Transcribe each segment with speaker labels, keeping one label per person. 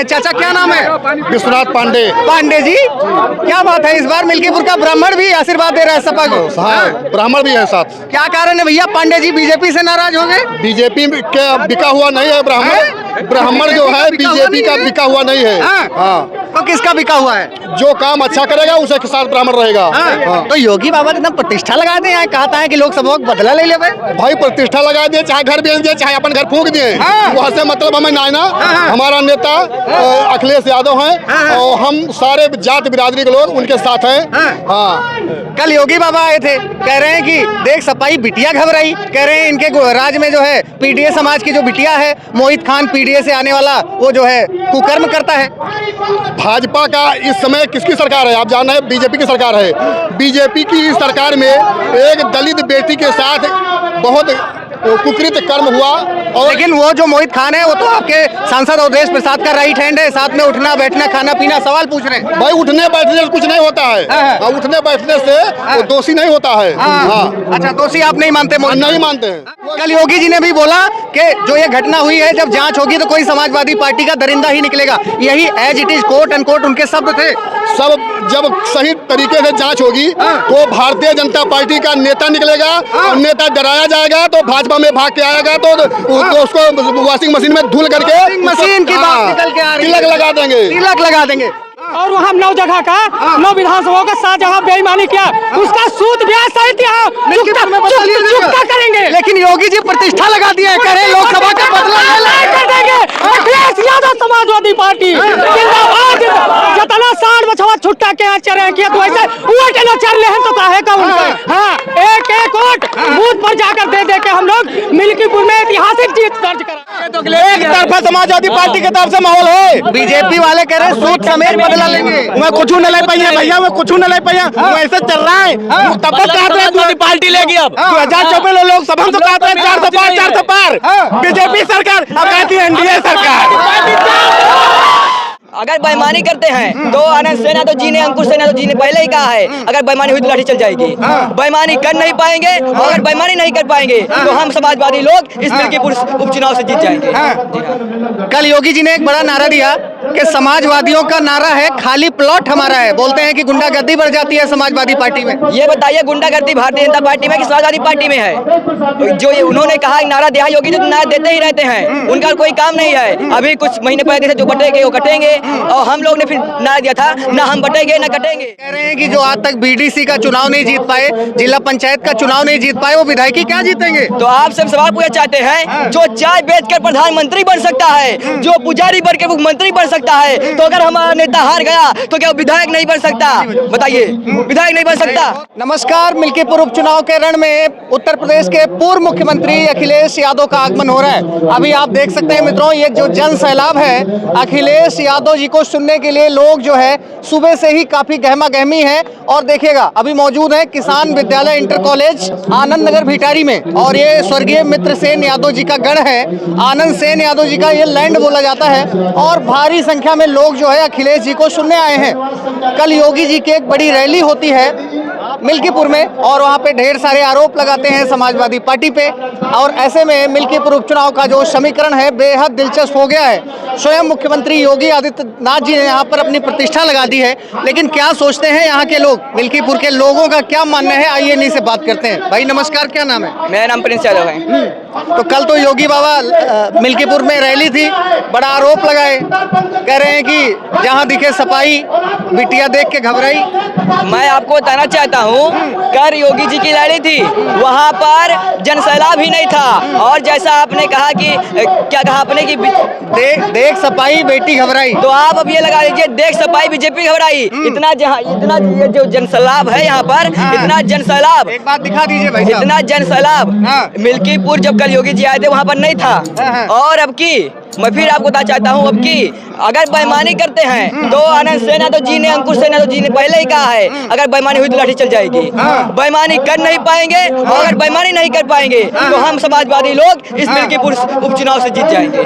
Speaker 1: हैं। चाचा क्या नाम है?
Speaker 2: विश्वनाथ पांडे।
Speaker 1: पांडे जी, क्या बात है, इस बार मिल्कीपुर का ब्राह्मण भी आशीर्वाद दे रहा है सपा को।
Speaker 2: हाँ, ब्राह्मण भी है साथ।
Speaker 1: क्या कारण है भैया, पांडे जी बीजेपी से नाराज हो गए?
Speaker 2: बीजेपी के बिका हुआ नहीं है ब्राह्मण। ब्राह्मण जो है बीजेपी का बिका हुआ नहीं है। हाँ।
Speaker 1: तो किसका बिका हुआ है?
Speaker 2: जो काम अच्छा करेगा उसे के साथ ब्राह्मण रहेगा। हाँ।
Speaker 1: तो योगी बाबा ने इतना प्रतिष्ठा लगा दिया है, कहता है कि लोकसभा का बदला ले ले
Speaker 2: भाई प्रतिष्ठा लगा दिए, चाहे घर बेच दिए, चाहे अपन घर फूंक दिए, वहाँ से मतलब हमें ना। हमारा नेता अखिलेश यादव है और हम सारे जात बिरादरी के लोग उनके साथ हैं। हाँ।
Speaker 1: कल योगी बाबा आए थे, कह रहे हैं कि देख सपाई बिटिया घबराई, कह रहे हैं इनके राज्य में जो है पीडीए समाज की जो बिटिया है, मोहित खान पीडीए से आने वाला, वो जो है कुकर्म करता है।
Speaker 2: भाजपा का इस समय किसकी सरकार है? आप जान रहे हैं बीजेपी की सरकार है। बीजेपी की सरकार में एक दलित बेटी के साथ बहुत कुकृत कर्म हुआ। और
Speaker 1: लेकिन वो जो मोहित खान है वो तो आपके सांसद अवधेश प्रसाद का राइट हैंड है, साथ में उठना बैठना खाना पीना, सवाल पूछ रहे हैं।
Speaker 2: भाई उठने बैठने से कुछ नहीं होता है। उठने बैठने से वो दोषी नहीं होता है। हाँ।
Speaker 1: अच्छा, दोषी आप नहीं मानते?
Speaker 2: नहीं मानते हैं।
Speaker 1: कल योगी जी ने भी बोला कि जो ये घटना हुई है, जब जांच होगी तो कोई समाजवादी पार्टी का दरिंदा ही निकलेगा। यही as it is quote end quote उनके शब्द थे।
Speaker 2: सब जब सही तरीके से जांच होगी तो भारतीय जनता पार्टी का नेता निकलेगा और नेता डराया जाएगा तो भाजपा में भाग के आएगा तो उसको वॉशिंग मशीन में धुल करके
Speaker 1: मशीन की बात निकल के आ रही है।
Speaker 2: तिलक लगा देंगे।
Speaker 1: तिलक लगा देंगे।
Speaker 3: और वहाँ 9 जगह का 9 विधानसभाओं का 7 जगह बेईमानी किया, उसका सूद ब्याज सहित यहाँ चुकता करेंगे।
Speaker 1: लेकिन योगी जी प्रतिष्ठा लगा दिए हैं, कह रहे हैं लोकसभा का बदला
Speaker 3: कर देंगे। अखिलेश यादव समाजवादी पार्टी जिंदाबाद। जितना 60 बछवा छुट्टा के यहाँ चरे किया तो ऐसे वोट न चल रहे हैं तो काहे का उनका। हाँ, एक वोट बूथ पर जाकर दे के हम लोग मिल्कीपुर में ऐतिहासिक जीत दर्ज करा।
Speaker 1: एक तरफा समाजवादी पार्टी की तरफ से माहौल है, बीजेपी वाले कह रहे हैं सूद समेत बदला लेंगे।
Speaker 2: मैं कुछ न ले पाइया भैया, मैं कुछ न ले पाइया, ऐसे चल रहा है। तब तक कहते हैं दूसरी पार्टी लेगी। अब 2024 लोग सभा तो कहते हैं 400 पार बीजेपी सरकार, अब कहती है एनडीए सरकार।
Speaker 4: अगर बेईमानी करते हैं तो आनंद सेन यादव जी ने, अंकुश सेन यादव जी ने पहले ही कहा है, अगर बेईमानी हुई तो लाठी चल जाएगी। बेईमानी कर नहीं पाएंगे और अगर बेईमानी नहीं कर पाएंगे तो हम समाजवादी लोग इस मिल्कीपुर उपचुनाव से जीत जाएंगे।
Speaker 1: कल योगी जी ने एक बड़ा नारा दिया कि समाजवादियों का नारा है खाली प्लॉट हमारा है। बोलते हैं कि गुंडागर्दी बढ़ जाती है समाजवादी पार्टी में।
Speaker 4: ये बताइए गुंडागर्दी भारतीय जनता पार्टी में कि समाजवादी पार्टी में है? जो ये उन्होंने कहा नारा दिया, योगी जी तो नारा देते ही रहते हैं, उनका कोई काम नहीं है। अभी कुछ महीने पहले से जो बटेंगे वो कटेंगे, और हम लोग ने फिर नारा दिया था ना हम बटेंगे ना कटेंगे।
Speaker 1: कह रहे हैं कि जो आज तक बीडीसी का चुनाव नहीं जीत पाए, जिला पंचायत का चुनाव नहीं जीत पाए, वो विधायकी क्या जीतेंगे?
Speaker 4: तो आप सब सवाल पूछना चाहते हैं, जो चाय बेचकर प्रधानमंत्री बन सकता है, जो पुजारी बन के मुख्यमंत्री बन सकता है, तो अगर हमारा नेता हार गया तो क्या विधायक नहीं बन सकता? बताइए, विधायक नहीं बन सकता?
Speaker 1: नमस्कार, मिल्कीपुर उपचुनाव के रण में उत्तर प्रदेश के पूर्व मुख्यमंत्री अखिलेश यादव का आगमन हो रहा है। अभी आप देख सकते हैं मित्रों, ये जो जन सैलाब है अखिलेश यादव जी को सुनने के लिए, लोग जो है सुबह से ही काफी गहमा गहमी है। और देखिएगा अभी मौजूद है किसान विद्यालय इंटर कॉलेज आनंद नगर भिटारी में, और ये स्वर्गीय मित्र सेन यादव जी का गढ़ है। आनंद सेन यादव जी का ये लैंड बोला जाता है और भारी संख्या में लोग जो है अखिलेश जी को सुनने आए हैं। कल योगी जी की एक बड़ी रैली होती है मिल्कीपुर में और वहाँ पे ढेर सारे आरोप लगाते हैं समाजवादी पार्टी पे, और ऐसे में मिल्कीपुर उपचुनाव का जो समीकरण है बेहद दिलचस्प हो गया है। स्वयं मुख्यमंत्री योगी आदित्यनाथ जी ने यहाँ पर अपनी प्रतिष्ठा लगा दी है, लेकिन क्या सोचते हैं यहाँ के लोग, मिल्कीपुर के लोगों का क्या मानना है, आइए इन्हीं से बात करते हैं। भाई नमस्कार, क्या नाम है?
Speaker 4: मेरा नाम प्रिंस यादव है।
Speaker 1: तो कल तो योगी बाबा मिल्कीपुर में रैली थी, बड़ा आरोप लगाए, कह रहे हैं कि जहाँ दिखे सपाई बिटिया देख के घबराई।
Speaker 4: मैं आपको बताना चाहता हूँ, कर योगी जी की रैली थी, वहाँ पर जनसैलाब ही नहीं था। और जैसा आपने कहा कि क्या कहा आपने कि
Speaker 1: देख सपाई बेटी घबराई,
Speaker 4: तो आप अब ये लगा लीजिए देख सपाई बीजेपी घबराई। इतना ये जो जनसैलाब है यहाँ पर, इतना जनसैलाब,
Speaker 1: एक बात दिखा दीजिए भाई साहब।
Speaker 4: इतना जनसैलाब मिल्कीपुर जब कल योगी जी आए थे वहाँ पर नहीं था। और अब की मैं फिर आपको बताना चाहता हूँ, अब की अगर बेईमानी करते हैं तो आनंद सेन यादव जी ने, अंकुश सेन यादव जी ने पहले ही कहा है, अगर बेईमानी हुई तो लाठी चल जाएगी। बेईमानी कर नहीं पाएंगे और अगर बेईमानी नहीं कर पाएंगे तो हम समाजवादी लोग इस मिल्कीपुर उपचुनाव से जीत जाएंगे।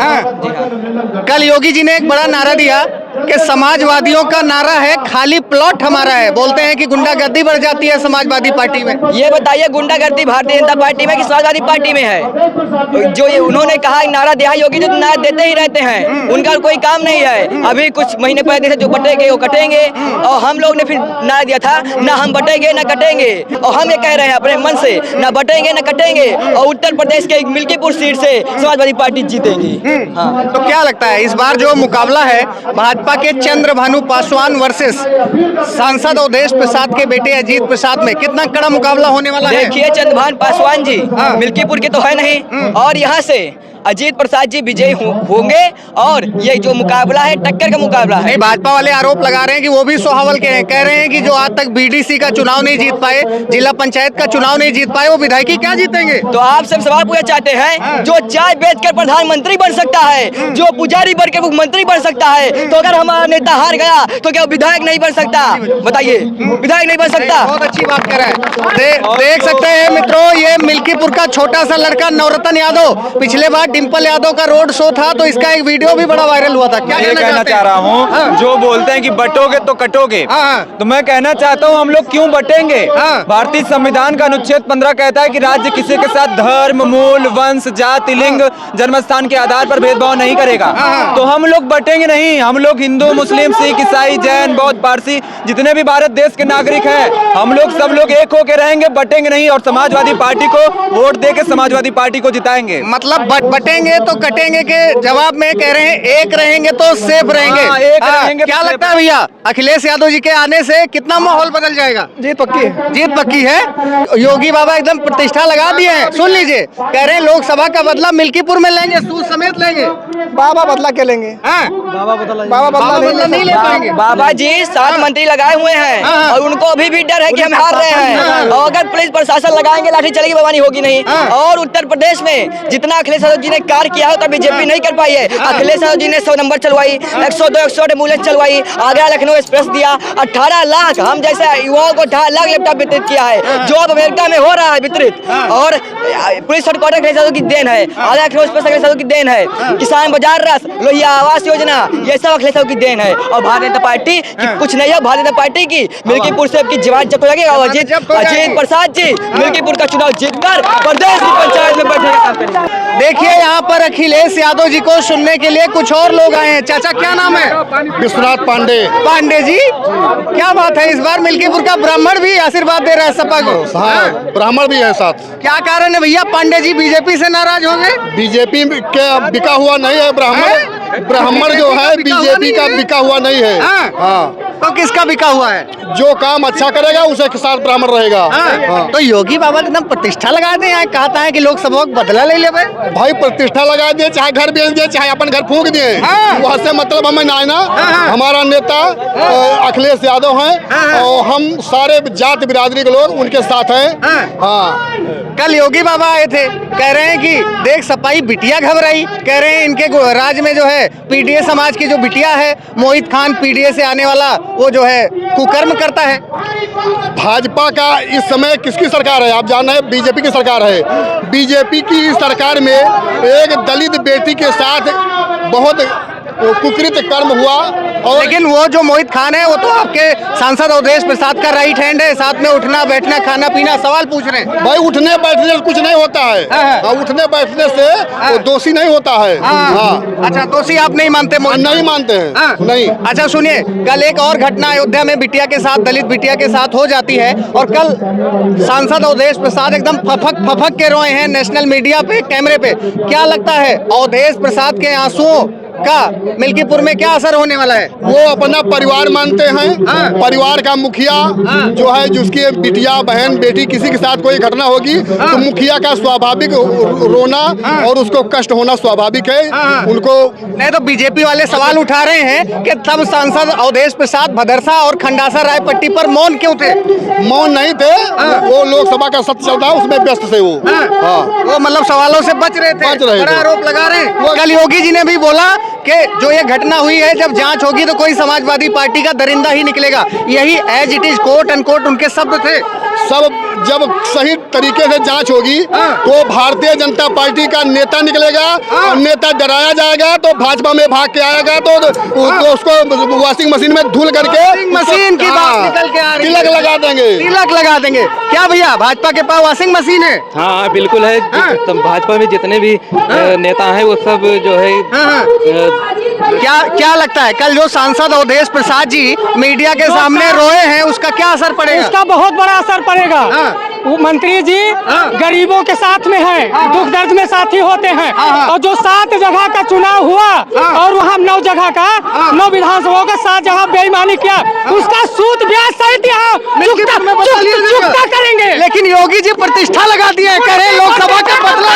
Speaker 1: कल योगी जी ने एक बड़ा नारा दिया कि समाजवादियों का नारा है खाली प्लॉट हमारा है, बोलते हैं कि गुंडागर्दी बढ़ जाती है समाजवादी पार्टी में।
Speaker 4: ये बताइए गुंडागर्दी भारतीय जनता पार्टी में कि समाजवादी पार्टी में है? जो ये उन्होंने कहा नारा दिया, योगी जी तो नारा देते ही रहते हैं, उनका कोई काम नहीं है। अभी कुछ महीने पहले जो बटेंगे वो कटेंगे, और हम लोग ने फिर नारा दिया था ना हम बटेंगे ना कटेंगे, और हम ये कह रहे हैं अपने मन से ना बटेंगे ना कटेंगे, और उत्तर प्रदेश के मिल्कीपुर सीट से समाजवादी पार्टी जीतेगी। हाँ।
Speaker 1: तो क्या लगता है इस बार जो मुकाबला है भाजपा के चंद्रभानु पासवान वर्सेस सांसद अवधेश प्रसाद के बेटे अजीत प्रसाद में, कितना कड़ा मुकाबला होने वाला है?
Speaker 4: देखिए चंद्रभानु पासवान जी मिल्कीपुर के तो है नहीं, और यहाँ से अजीत प्रसाद जी विजयी होंगे, और ये जो मुकाबला है टक्कर का मुकाबला है।
Speaker 1: नहीं, भाजपा वाले आरोप लगा रहे हैं कि वो भी सोहावल के हैं, कह रहे हैं कि जो आज तक बीडीसी का चुनाव नहीं जीत पाए, जिला पंचायत का चुनाव नहीं जीत पाए, वो विधायकी क्या जीतेंगे?
Speaker 4: तो आप सब सवाल पूछना चाहते हैं, जो चाय बेचकर प्रधानमंत्री बन सकता है, जो पुजारी बनकर मुख्यमंत्री बन सकता है, तो अगर हमारा नेता हार गया तो क्या विधायक नहीं बन सकता? बताइए, विधायक नहीं बन सकता?
Speaker 1: बहुत अच्छी बात कह रहे हैं। देख सकते हैं मित्रों, ये मिल्कीपुर का छोटा सा लड़का नवरत्न यादव, पिछले बार डिंपल यादव का रोड शो था तो इसका एक वीडियो भी बड़ा वायरल हुआ था। क्या
Speaker 5: कहना चाह रहा हूँ, जो बोलते हैं कि बटोगे तो कटोगे, तो मैं कहना चाहता हूँ हम लोग क्यों बटेंगे? भारतीय संविधान का अनुच्छेद 15 कहता है कि राज्य किसी के साथ धर्म, मूल, वंश, जाति, लिंग, जन्मस्थान के आधार पर भेदभाव नहीं करेगा। तो हम लोग बटेंगे नहीं। हम लोग हिंदू, मुस्लिम, सिख, ईसाई, जैन, बौद्ध, पारसी जितने भी भारत देश के नागरिक हैं, हम लोग सब लोग एक होके रहेंगे, बटेंगे नहीं, और समाजवादी पार्टी को वोट दे के समाजवादी पार्टी को जिताएंगे।
Speaker 1: मतलब बटेंगे तो कटेंगे के जवाब में कह रहे हैं एक रहेंगे तो सेफ रहेंगे।
Speaker 5: एक रहेंगे
Speaker 1: क्या
Speaker 5: तो
Speaker 1: लगता है भैया, अखिलेश यादव जी के आने से कितना माहौल बदल जाएगा?
Speaker 2: जीत पक्की है।
Speaker 1: जीत पक्की है। योगी बाबा एकदम प्रतिष्ठा लगा दिए हैं। सुन लीजिए, कह रहे हैं लोकसभा का बदला मिल्कीपुर में लेंगे, सूद समेत लेंगे।
Speaker 2: बाबा बदला के लेंगे।
Speaker 1: बाबा
Speaker 2: बाबा
Speaker 1: बदला नहीं ले पाएंगे।
Speaker 4: बाबा जी 7 मंत्री लगाए हुए हैं, और उनको अभी भी डर है कि हम हार रहे हैं, और अगर पुलिस प्रशासन लगाएंगे लाठी चलेगी, बवानी होगी नहीं। और उत्तर प्रदेश में जितना अखिलेश यादव जी ने कार्य किया है बीजेपी नहीं कर पाई है। अखिलेश यादव जी ने 100 नंबर चलवाई, 102, 108 एम्बुलेंस चलवाई, आगरा लखनऊ एक्सप्रेस दिया, 18 लाख हम जैसे युवाओं को 18 लाख लैपटॉप वितरित किया है, जो अब अमेरिका में हो रहा है वितरित। और पुलिस हेडक्वार्टर अखिलेश यादव की देन है, आगरा लखनऊ एक्सप्रेस अखिलेश यादव की देन है, किसान बाजार रस, लोहिया आवास योजना, ये सब अखिलेश यादव की देन है। और भारतीय जनता पार्टी कुछ नहीं है, भारतीय जनता पार्टी की मिल्कीपुर से आपकी जवान जब्त हो जाएगी, और अजीत प्रसाद जी मिल्कीपुर का चुनाव जीतकर प्रदेश की पंचायत में बैठने का काम करेंगे।
Speaker 1: देखिए यहाँ पर अखिलेश यादव जी को सुनने के लिए कुछ और लोग आए हैं। चाचा क्या नाम है?
Speaker 2: विश्वनाथ पांडे।
Speaker 1: पांडे जी, क्या बात है, इस बार मिल्कीपुर का ब्राह्मण भी आशीर्वाद दे रहा है सपा को?
Speaker 2: हाँ, ब्राह्मण भी है साथ।
Speaker 1: क्या कारण है भैया, पांडे जी बीजेपी से नाराज हो गए?
Speaker 2: बीजेपी के बिका हुआ नहीं है ब्राह्मण। ब्राह्मण जो है बीजेपी का बिका हुआ नहीं है। हाँ।
Speaker 1: तो किसका बिका हुआ है?
Speaker 2: जो काम अच्छा करेगा उसे के साथ ब्राह्मण रहेगा। हाँ।
Speaker 1: तो योगी बाबा ने एकदम प्रतिष्ठा लगा दे, कहता है कि लोकसभा को बदला ले ले
Speaker 2: भाई, प्रतिष्ठा लगा दिए, चाहे घर बेच दिए, चाहे अपन घर फूंक दिए, वहाँ से मतलब हमें ना ना। हमारा नेता अखिलेश यादव हैं, और हम सारे जात बिरादरी के लोग उनके साथ हैं। हाँ।
Speaker 1: कल योगी बाबा आए थे, कह रहे हैं कि देख सपाई बिटिया घबराई, कह रहे हैं इनके राज्य में जो है पीडीए समाज की जो बिटिया है, मोहित खान पीडीए से आने वाला, वो जो है कुकर्म करता है।
Speaker 2: भाजपा का इस समय किसकी सरकार है? आप जान रहे हैं, बीजेपी की सरकार है। बीजेपी की सरकार में एक दलित बेटी के साथ बहुत कुकृत कर्म हुआ। और
Speaker 1: लेकिन वो जो मोहित खान है वो तो आपके सांसद अवधेश प्रसाद का राइट हैंड है, साथ में उठना बैठना खाना पीना। सवाल पूछ रहे हैं
Speaker 2: भाई, उठने बैठने से कुछ नहीं होता है। उठने बैठने से वो दोषी नहीं होता है। हाँ।
Speaker 1: अच्छा, दोषी आप नहीं मानते?
Speaker 2: नहीं मानते हैं। नहीं।
Speaker 1: अच्छा सुनिए, कल एक और घटना अयोध्या में बिटिया के साथ, दलित बिटिया के साथ हो जाती है, और कल सांसद अवधेश प्रसाद एकदम फफक के रोए हैं नेशनल मीडिया पे, कैमरे पे। क्या लगता है अवधेश प्रसाद के आंसुओं का मिल्कीपुर में क्या असर होने वाला है?
Speaker 2: वो अपना परिवार मानते हैं। परिवार का मुखिया जो है, जिसकी बिटिया बहन बेटी किसी के साथ कोई घटना होगी तो मुखिया का स्वाभाविक रोना और उसको कष्ट होना स्वाभाविक है। उनको
Speaker 1: नहीं तो बीजेपी वाले सवाल उठा रहे हैं कि तब सांसद अवधेश प्रसाद भदरसा और खंडासा रायपट्टी पर मौन क्यों थे?
Speaker 2: मौन नहीं थे, वो लोकसभा का सत्र चल रहा है उसमें व्यस्त थे वो।
Speaker 1: वो मतलब सवालों से बच रहे थे, बड़ा आरोप लगा रहे हैं। कल योगी जी ने भी बोला कि जो ये घटना हुई है, जब जांच होगी तो कोई समाजवादी पार्टी का दरिंदा ही निकलेगा। यही as it is quote end quote उनके शब्द थे।
Speaker 6: सब जब सही तरीके से जांच होगी तो भारतीय जनता पार्टी का नेता निकलेगा और नेता डराया जाएगा तो भाजपा में भाग के आएगा तो उसको वॉशिंग मशीन में धुल करके
Speaker 1: मशीन की बात निकल के आ रही है।
Speaker 6: तिलक लगा देंगे।
Speaker 1: तिलक लगा देंगे क्या भैया? भाजपा के पास वॉशिंग मशीन है?
Speaker 7: हाँ बिल्कुल है। तो भाजपा में जितने भी नेता हैं वो सब जो है
Speaker 1: क्या लगता है कल जो सांसद अवधेश प्रसाद जी मीडिया के सामने रोए हैं उसका क्या असर पड़ेगा?
Speaker 3: उसका बहुत बड़ा असर पड़ेगा। वो मंत्री जी गरीबों के साथ में हैं, दुख दर्द में साथी होते हैं। और जो 7 जगह का चुनाव हुआ और वहाँ 9 जगह का 9 विधानसभाओं का 7 जगह बेईमानी किया, उसका सूद ब्याज सहित यहाँ चुकता करेंगे।
Speaker 1: लेकिन योगी जी प्रतिष्ठा लगा दिए हैं, कह रहे हैं लोकसभा का बदला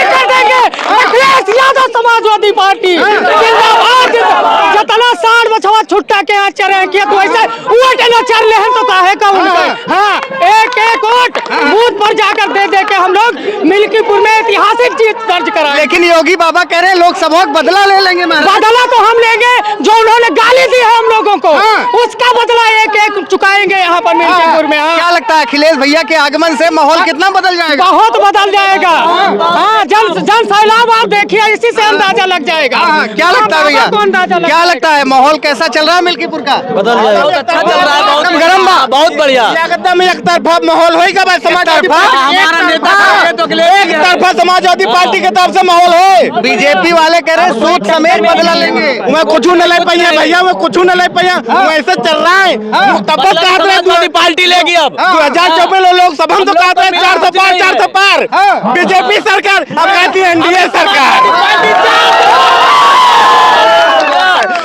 Speaker 3: कर देंगे। अखिलेश यादव समाजवादी पार्टी जिंदाबाद। जितना 60 बछवा छुट्टा के यहाँ चरे किया तो ऐसे वोट न चल रहे हैं तो काहे का उनका। हाँ, एक वोट बूथ पर जाकर दे के हम लोग मिल्कीपुर में ऐतिहासिक जीत दर्ज कराए।
Speaker 1: लेकिन योगी बाबा कह रहे हैं लोकसभा का बदला ले लेंगे।
Speaker 3: बदला तो हम लेंगे, जो उन्होंने गाली दी है हम लोगों को उसका बदला एक चुकाएंगे यहाँ पर मिल्कीपुर में।
Speaker 1: क्या लगता है अखिलेश भैया के आगमन से माहौल कितना बदल जाएगा?
Speaker 3: बहुत बदल जाएगा। हाँ, जन सैलाब आप देखिए, इसी से अंदाजा लग जाएगा।
Speaker 1: क्या लगता है भैया? क्या लगता है माहौल कैसा चल रहा है मिल्कीपुर का?
Speaker 7: बदल जाएगा।
Speaker 4: बहुत अच्छा चल रहा है, बहुत
Speaker 1: गरम बा,
Speaker 7: बहुत बढ़िया।
Speaker 2: एकदम एक तरफा माहौल होगा भाई। समाजवादी
Speaker 7: हमारा नेता
Speaker 2: एक तरफा समाजवादी पार्टी के तरफ से माहौल हो।
Speaker 1: बीजेपी वाले कह रहे हैं सूद समेत बदला लेंगे।
Speaker 2: मैं कुछ न ले पाया भैया, मैं कुछ न ले पाया, वैसे चल रहा है। तब तक कहा
Speaker 7: समाजवादी पार्टी लेगी अब
Speaker 2: 2024 लोग सब हम तो कहते हैं 400 पार बीजेपी सरकार, अब कहती है एनडीए सरकार।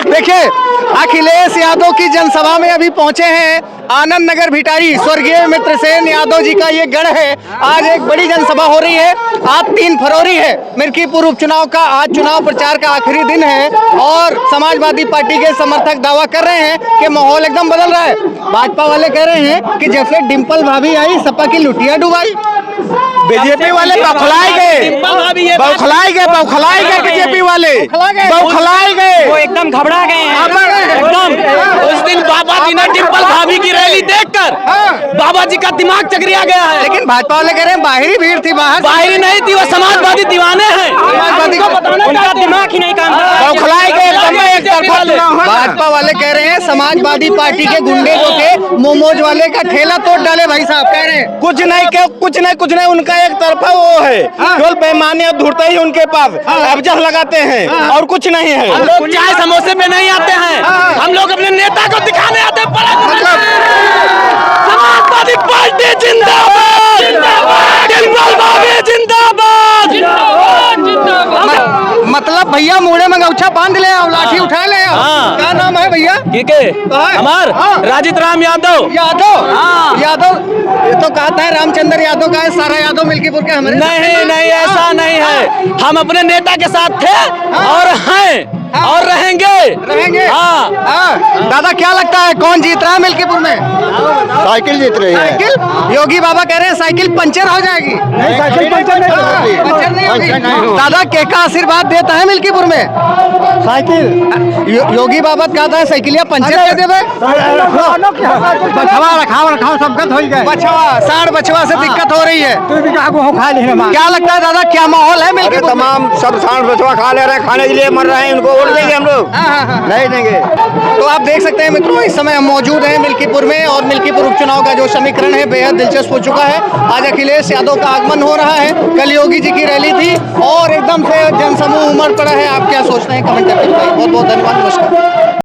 Speaker 1: देखिए अखिलेश यादव की जनसभा में अभी पहुंचे हैं आनंद नगर भिटारी। स्वर्गीय मित्रसेन यादव जी का ये गढ़ है। आज एक बड़ी जनसभा हो रही है। आज 3 फरवरी है, मिल्कीपुर उपचुनाव का। आज चुनाव प्रचार का आखिरी दिन है और समाजवादी पार्टी के समर्थक दावा कर रहे हैं कि माहौल एकदम बदल रहा है। भाजपा वाले कह रहे हैं कि जैसे डिम्पल भाभी आई सपा की लुटिया डुबाई।
Speaker 2: बीजेपी वाले बौखलाए गए बीजेपी वाले बौखलाए गए,
Speaker 3: वो एकदम घबरा गए हैं।
Speaker 7: एकदम। उस दिन बाबा जी ने डिम्पल भाभी की रैली देखकर बाबा जी का दिमाग चकरिया गया है।
Speaker 1: लेकिन भाजपा वाले कह रहे हैं बाहरी भीड़ थी,
Speaker 7: बाहरी नहीं थी, वो समाजवादी दीवाने हैं।
Speaker 3: उनका दिमाग ही नहीं काम करता।
Speaker 2: बौखलाए गए।
Speaker 1: भाजपा वाले कह रहे हैं समाजवादी पार्टी के गुंडे जो थे मोमोज वाले का ठेला तोड़ डाले। भाई साहब कह रहे हैं
Speaker 2: कुछ नहीं उनका एक तरफा वो है, केवल बेईमानी और धूर्त ही उनके पास अवजह लगाते हैं और कुछ नहीं है।
Speaker 7: हम लोग चाय समोसे पे नहीं आते हैं, हम लोग अपने नेता को दिखाने आते हैं। समाजवादी पार्टी जिंदाबाद, डिम्पल भाभी जिंदाबाद।
Speaker 1: मतलब भैया मुड़े में गौछा बांध ले आओ, लाठी उठा ले आओ।
Speaker 7: हाँ।
Speaker 1: क्या नाम है भैया?
Speaker 7: ठीक है हमार राजित राम यादव।
Speaker 1: यादव ये तो कहता है रामचंद्र यादव का है, सारा यादव मिल्कीपुर के हमारे।
Speaker 7: नहीं ऐसा नहीं है। हम अपने नेता के साथ थे और हैं और रहेंगे।
Speaker 1: हाँ। दादा क्या लगता है कौन जीत रहा है मिल्कीपुर में?
Speaker 6: साइकिल जीत रही है।
Speaker 1: साइकिल? योगी बाबा कह रहे हैं साइकिल पंचर हो जाएगी।
Speaker 6: साइकिल पंचर
Speaker 1: नहीं होगी। दादा के का आशीर्वाद देता है मिल्कीपुर में? साइकिल योगी बाबा कहता है साइकिलिया पंचर दे देवे। बछवा सबकत हो गए। बछवा 60 बछवा से दिक्कत हो रही है। क्या लगता है दादा क्या माहौल है मिल्कीपुर?
Speaker 6: तमाम सब 60 बछवा खा ले रहे हैं, खाने के लिए मर रहे हैं, उनको उड़ देंगे हम लोग। नहीं देंगे।
Speaker 1: तो आप देख सकते हैं मित्रों इस समय हम मौजूद हैं मिल्कीपुर में और मिल्कीपुर उपचुनाव का जो समीकरण है बेहद दिलचस्प हो चुका है। आज अखिलेश यादव का आगमन हो रहा है, कल योगी जी की रैली थी और एकदम से जनसमूह उमड़ पड़ा है। आप क्या सोचते हैं कमेंट करके बताइए। बहुत बहुत धन्यवाद, नमस्कार।